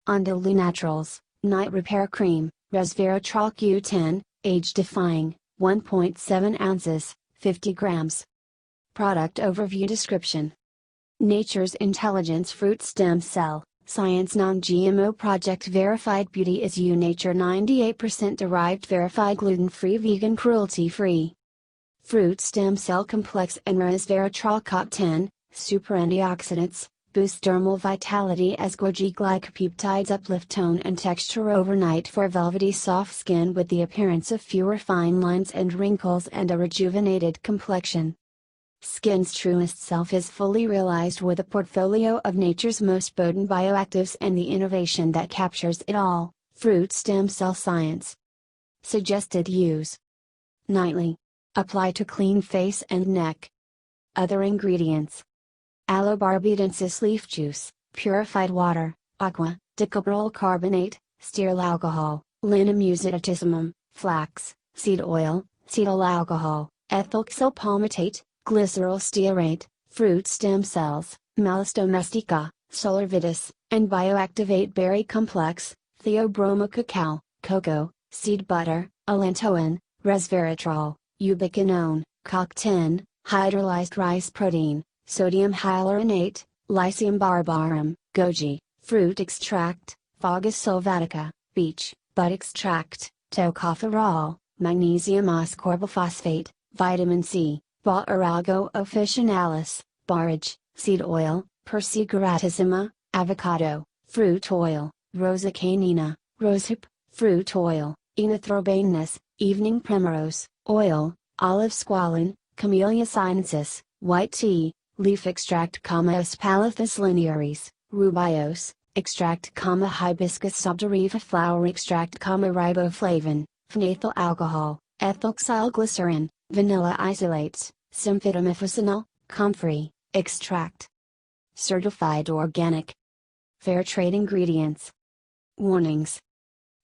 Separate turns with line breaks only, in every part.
Andalou Naturals, Night Repair Cream, Resveratrol Q10, Age-Defying, 1.7 ounces, 50 grams. Product Overview Description. Nature's Intelligence Fruit Stem Cell, Science Non-GMO Project Verified Beauty is You Nature 98% derived verified gluten-free vegan cruelty-free. Fruit Stem Cell Complex and Resveratrol Q10, Super Antioxidants, boost dermal vitality as goji glycopeptides uplift tone and texture overnight for velvety soft skin with the appearance of fewer fine lines and wrinkles and a rejuvenated complexion. Skin's truest self is fully realized with a portfolio of nature's most potent bioactives and the innovation that captures it all, fruit stem cell science. Suggested use: nightly. Apply to clean face and neck. Other ingredients: aloe barbedensis leaf juice, purified water, aqua, dicaprylyl carbonate, stearyl alcohol, linum usitatissimum, flax, seed oil, cetyl alcohol, ethylhexyl palmitate, glyceryl stearate, fruit stem cells, Malus domestica, solar vitis, and bioactivate berry complex, theobroma cacao, cocoa, seed butter, allantoin, resveratrol, ubiquinone, Q10, hydrolyzed rice protein, sodium hyaluronate, lycium barbarum, goji, fruit extract, Fagus sylvatica, beech, bud extract, tocopherol, magnesium ascorbiphosphate, vitamin C, Baueralgo officinalis, borage, seed oil, Persicratissima, avocado, fruit oil, Rosa canina, rosehip, fruit oil, Enothrobainis, evening primrose, oil, olive squalene, Camellia sinensis, white tea, leaf extract, Aspalathus linearis, rubiose, extract, hibiscus subderiva flower extract, riboflavin, phenethyl alcohol, ethylhexyl glycerin, vanilla isolates, symphytamiflosinol, comfrey, extract. Certified organic. Fair trade ingredients. Warnings.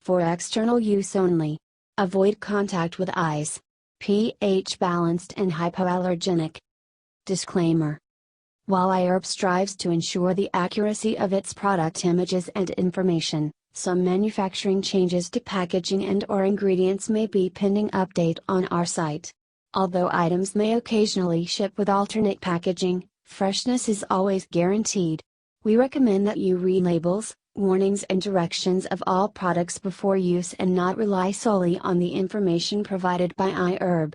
For external use only. Avoid contact with eyes. pH balanced and hypoallergenic. Disclaimer. While iHerb strives to ensure the accuracy of its product images and information, some manufacturing changes to packaging and/or ingredients may be pending update on our site. Although items may occasionally ship with alternate packaging, freshness is always guaranteed. We recommend that you read labels, warnings and directions of all products before use and not rely solely on the information provided by iHerb.